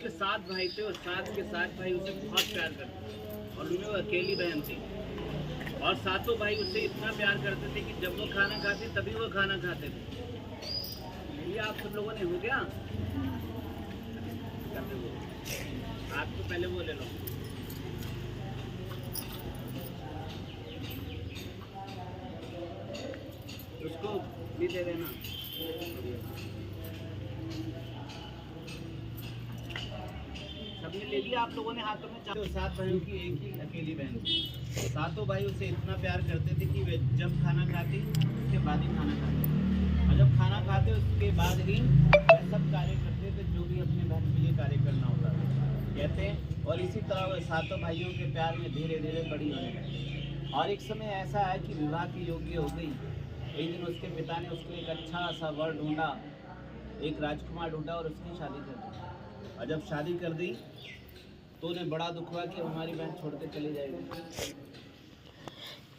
उसके 7 भाई थे और 7 के 7 भाई उसे बहुत प्यार करते थे और उनमें वो अकेली बहन थी। और 7 भाई उससे इतना प्यार करते थे कि जब वो खाना खाती तभी वो खाना खाते थे। ये आप सब लोगों ने हो गया? आप तो पहले वो ले लो। उसको भी दे देना। सबने ले लिया आप लोगों ने हाथों में? 7 भाइयों की एक ही अकेली बहन थी। 7 भाई उसे इतना प्यार करते थे कि वे जब खाना खाती उसके बाद ही खाना खाते और जब खाना खाते उसके बाद ही वे सब कार्य करते थे जो भी अपने बहन के लिए कार्य करना होता था, कहते हैं। और इसी तरह वह 7 भाइयों के प्यार में धीरे धीरे बड़ी होने लगी। और एक समय ऐसा है कि विवाह की योग्य हो गई। एक दिन उसके पिता ने उसके लिए एक अच्छा सा वर ढूंढा, एक राजकुमार ढूंढा और उसकी शादी कर दी। और जब शादी कर दी तो उन्हें बड़ा दुख हुआ कि हमारी बहन छोड़ के चली जाएगी।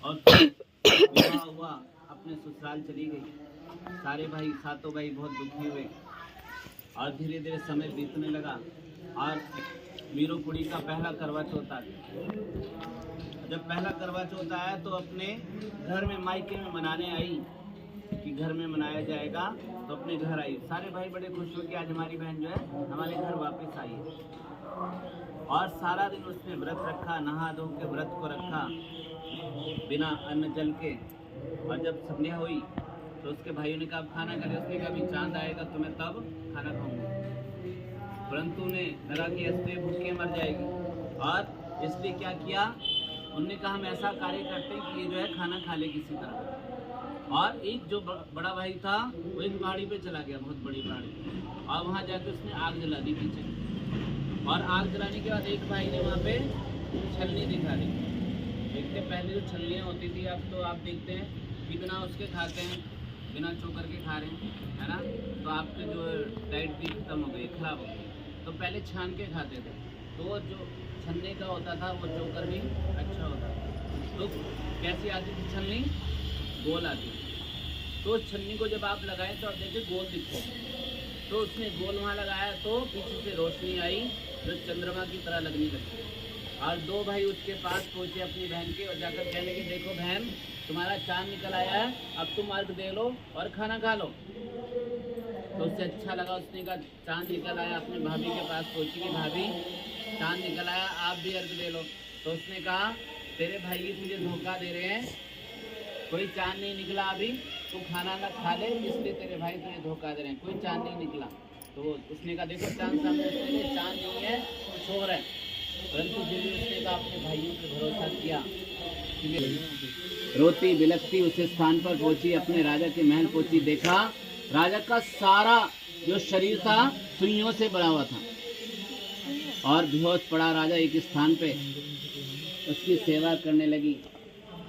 और विवाह हुआ, अपने ससुराल चली गई। सारे भाई 7 भाई बहुत दुखी हुए और धीरे धीरे समय बीतने लगा और वीरों कुड़ी का पहला करवा चौथ आ गया। जब पहला करवा चौथ आया तो अपने घर में मायके में मनाने आई कि घर में मनाया जाएगा, तो अपने घर आई। सारे भाई बड़े खुश हुए कि आज हमारी बहन जो है हमारे घर वापस आई है। और सारा दिन उसने व्रत रखा, नहा धो के व्रत को रखा बिना अन्न जल के। और जब संध्या हुई तो उसके भाइयों ने कहा खाना खा ले। उसने कहा अभी चांद आएगा तो मैं तब खाना खाऊंगा, परंतु उन्हें लगा कि ऐसे भूखे मर जाएगी। और इसलिए क्या किया, उन्होंने कहा हम ऐसा कार्य करते हैं कि ये जो है खाना खा ले किसी तरह। और एक जो बड़ा भाई था वो एक पहाड़ी पे चला गया, बहुत बड़ी पहाड़ी, और वहाँ जाकर उसने आग जला दी पीछे। और आग जलाने के बाद एक भाई ने वहाँ पे छलनी दिखा दी। देखते पहले जो छलनियाँ होती थी, अब तो आप देखते हैं कि बिना उसके खाते हैं, बिना चोकर के खा रहे हैं, है ना। तो आपके जो डाइट भी खत्म हो गई, खराब हो गई। तो पहले छान के खाते थे, तो जो छन्ने का होता था वो चोकर भी अच्छा होता था। तो कैसी आती थी छलनी? गोल आती थी। तो उस छन्नी को जब आप लगाएं तो आप देखिए गोल दिखते हैं। तो उसने गोल वहाँ लगाया तो पीछे से रोशनी आई जो चंद्रमा की तरह लगने लगी। और 2 भाई उसके पास पहुँचे अपनी बहन के और जाकर कहने के देखो बहन, तुम्हारा चांद निकल आया है, अब तुम अर्घ दे लो और खाना खा लो। तो उससे अच्छा लगा, उसने कहा चांद निकल आया। अपनी भाभी के पास पहुँची कि भाभी चांद निकल आया, आप भी अर्घ दे लो। तो उसने कहा तेरे भाई तुझे धोखा दे रहे हैं, कोई चांद नहीं निकला अभी, तू खाना ना खा ले, इसलिए तेरे भाई तुझे धोखा दे रहे हैं, कोई चांद नहीं निकला। तो उसने कहा देखो चांद सामने, उसने चांद नहीं है, चोर है। परंतु फिर भी उसने कहा अपने भाइयों पर भरोसा किया। रोती बिलखती उस स्थान पर पहुंची, अपने राजा के महल पहुंची, देखा राजा का सारा जो शरीर था सुइयों से भरा हुआ था और बेहोश पड़ा राजा एक स्थान पे। उसकी सेवा करने लगी,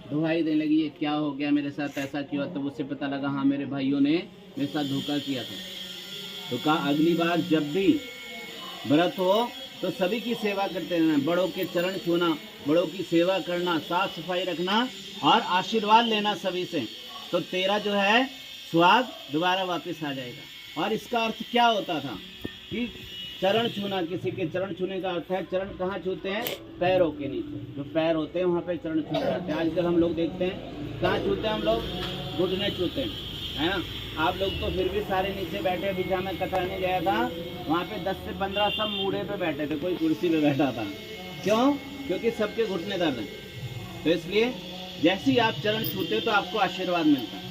दुहाई देने लगी, ये क्या हो गया मेरे साथ, ऐसा क्यों? तब उससे पता लगा हाँ मेरे भाइयों ने मेरे साथ धोखा किया था। तो कहा अगली बार जब भी व्रत हो तो सभी की सेवा करते रहना, बड़ों के चरण छूना, बड़ों की सेवा करना, साफ सफाई रखना और आशीर्वाद लेना सभी से, तो तेरा जो है स्वाद दोबारा वापस आ जाएगा। और इसका अर्थ क्या होता था कि चरण छूना, किसी के चरण छूने का अर्थ है, चरण कहाँ छूते हैं? पैरों के नीचे जो पैर होते हैं वहाँ पे चरण छूते जाते हैं। आजकल हम लोग देखते हैं कहाँ छूते हैं, हम लोग घुटने छूते हैं, है ना। आप लोग तो फिर भी सारे नीचे बैठे, अभी जहाँ मैं कतराने गया था वहाँ पे 10 से 15 सब मूढ़े पे बैठे थे, कोई कुर्सी पे बैठा था। क्यों? क्योंकि सबके घुटने दर्द हैं। तो इसलिए जैसे ही आप चरण छूते तो आपको आशीर्वाद मिलता है।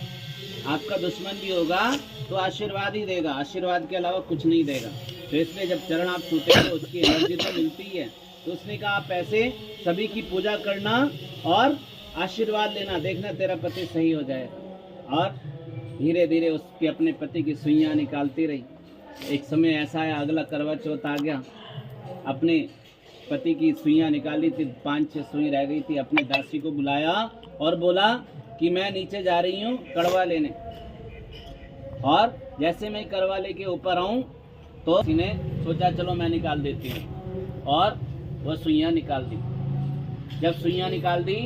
आपका दुश्मन भी होगा तो आशीर्वाद ही देगा, आशीर्वाद के अलावा कुछ नहीं देगा। तो इसलिए जब चरण आप छूते हैं तो उसकी एनर्जी तो मिलती है। तो उसने कहा आप ऐसे सभी की पूजा करना और आशीर्वाद लेना, देखना तेरा पति सही हो जाएगा। और धीरे धीरे उसके अपने पति की सुइयाँ निकालती रही। एक समय ऐसा है, अगला करवा चौथ आ गया, अपने पति की सुइयाँ निकाली थी, 5-6 सुई रह गई थी। अपनी दासी को बुलाया और बोला कि मैं नीचे जा रही हूँ कड़वा लेने, और जैसे मैं कड़वा लेके ऊपर आऊँ तो किसी ने सोचा चलो मैं निकाल देती हूँ, और वह सुइयाँ निकाल दी। जब सुइयाँ निकाल दी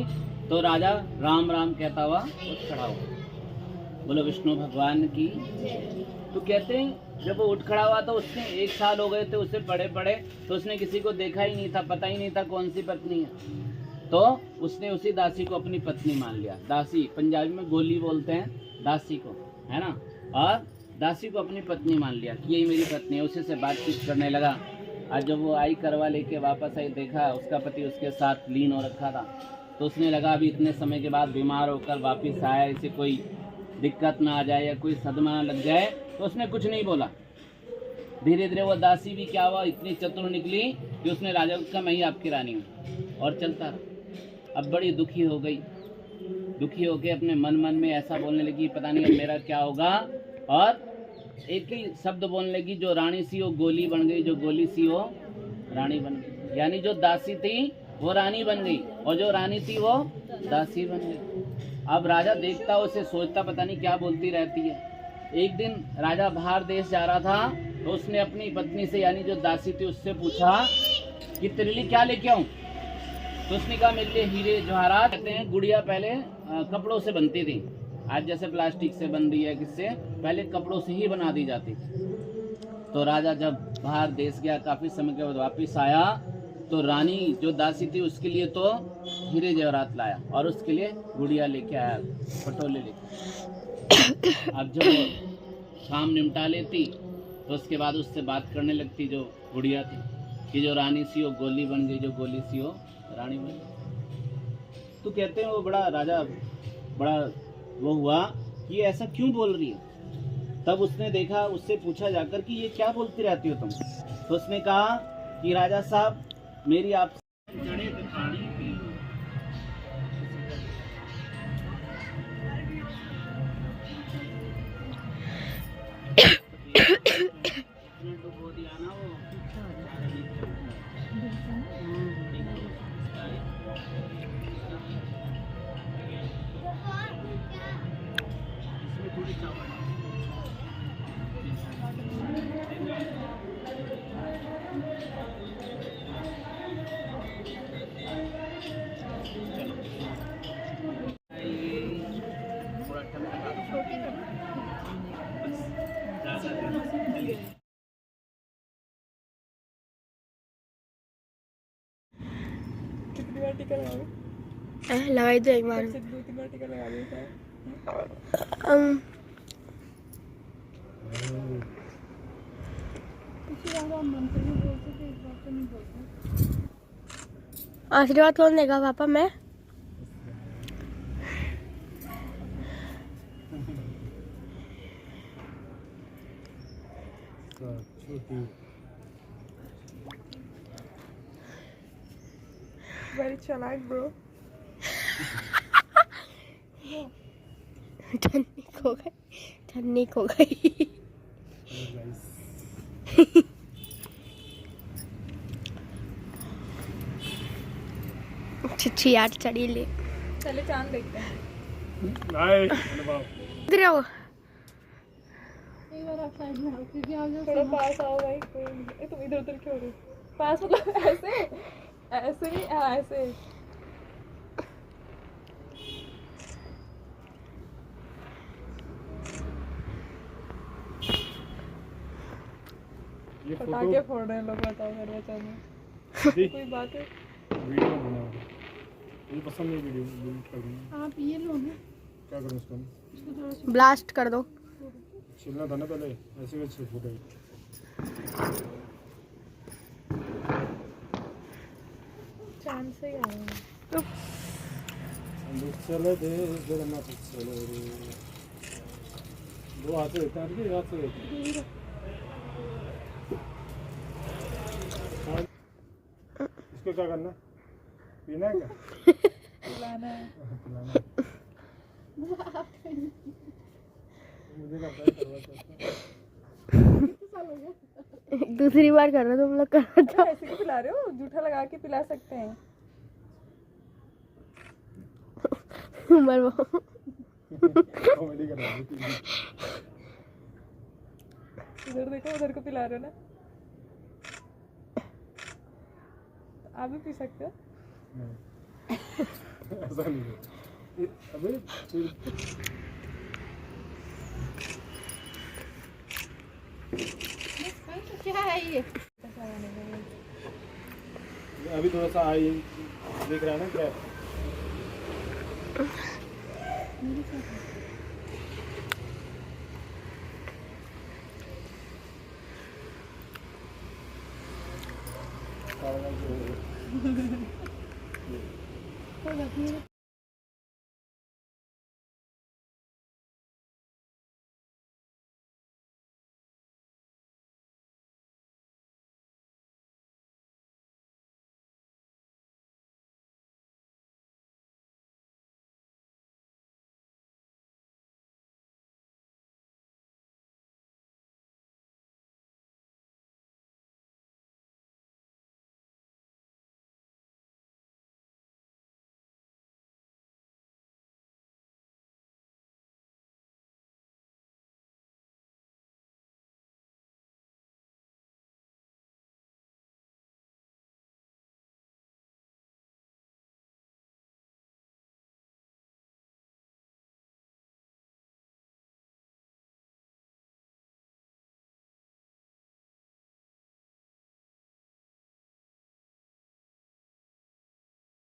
तो राजा राम राम कहता हुआ खड़ा हुआ। बोलो विष्णु भगवान की। तो कहते हैं जब वो उठ खड़ा हुआ तो उसने 1 साल हो गए थे उसे पड़े पड़े, तो उसने किसी को देखा ही नहीं था, पता ही नहीं था कौन सी पत्नी है। तो उसने उसी दासी को अपनी पत्नी मान लिया। दासी पंजाबी में गोली बोलते हैं दासी को, है ना। और दासी को अपनी पत्नी मान लिया कि यही मेरी पत्नी है। उसी से बातचीत करने लगा। आज जब वो आई करवा लेके वापस आई, देखा उसका पति उसके साथ लीन हो रखा था। तो उसने लगा अभी इतने समय के बाद बीमार होकर वापस आया, इसे कोई दिक्कत ना आ जाए या कोई सदमा ना लग जाए, तो उसने कुछ नहीं बोला। धीरे धीरे वो दासी भी क्या हुआ, इतनी चतुर निकली कि उसने राजा को कहा मैं ही आपकी रानी हूँ, और चलता रहा। अब बड़ी दुखी हो गई, दुखी होके अपने मन मन में ऐसा बोलने लगी पता नहीं अब मेरा क्या होगा। और एक ही शब्द बोलने लगी, जो रानी सी वो गोली बन गई, जो गोली सी वो रानी बन गई। यानी जो दासी थी वो रानी बन गई, और जो रानी थी वो दासी बन गई। अब राजा देखता उसे सोचता पता नहीं क्या बोलती रहती है। एक दिन राजा बाहर देश जा रहा था, तो उसने अपनी पत्नी से यानी जो दासी थी उससे पूछा कि तेरे लिए क्या लेके आऊं। तो उसने कहा मेरे लिए हीरे जवाहरात। कहते हैं गुड़िया पहले कपड़ों से बनती थी, आज जैसे प्लास्टिक से बन रही है, किससे, पहले कपड़ों से ही बना दी जाती थी। तो राजा जब बाहर देश गया, काफी समय के बाद वापिस आया, तो रानी जो दासी थी उसके लिए तो हीरे जवाहरात लाया, और उसके लिए गुड़िया लेके आया, पटोले लेके। अब जब वो काम निपटा लेती तो उसके बाद उससे बात करने लगती जो गुड़िया थी, कि जो रानी सी वो गोली बन गई, जो गोली सी वो रानी बन गई। तो कहते हैं वो बड़ा राजा बड़ा वो हुआ कि ऐसा क्यों बोल रही है। तब उसने देखा, उससे पूछा जाकर कि ये क्या बोलती रहती हो तुम। तो उसने कहा कि राजा साहब मेरी आपसे कितनी बार टीका लगाओगे? लगाई दो एक बार। 2-3 बार टीका लगा देता है। आशीर्वाद कौन देगा पापा? मैं? Very चालाक ब्रो। ठंडी हो गई, ठंडी हो गई। छिछी यार चढ़ी ले। चले चांद देखते हैं। इधर आओ। थोड़ा पास आओ भाई। कोई तुम इधर उधर क्यों हो रहे? पास मतलब ऐसे ऐसे नहीं, हाँ ऐसे। पटाखे फोड़ रहे हैं लोग, बताओ मेरे बच्चा में कोई बात है? वीडियो बना ये पसंद नहीं, वीडियो डिलीट कर दूंगा। आप ये लो ना, क्या करूँ इसका? ब्लास्ट कर दो। छिलना था ना पहले, ऐसे वैसे फूटे। चांद से ही आया है। चले थे जगन्नाथ चले रे। दो हाथ से देते हैं कि हाथ से देते हैं? इसको क्या करना है? पीना है क्या? पिलाना है। पिलाना है। मुझे क्या पता है। दूसरी बार कर रहे हो तुम लोग, कर तो ऐसे क्यों पिला रहे हो? जूठा लगा के पिला सकते हैं। मरो। कॉमेडी कर रहा है। इधर देखो, उधर को पिला रहे हो ना। आप भी पी सकते हो। नहीं ऐसा नहीं है। अबे चाहिए। अभी थोड़ा सा आई दिख रहा है ना क्या?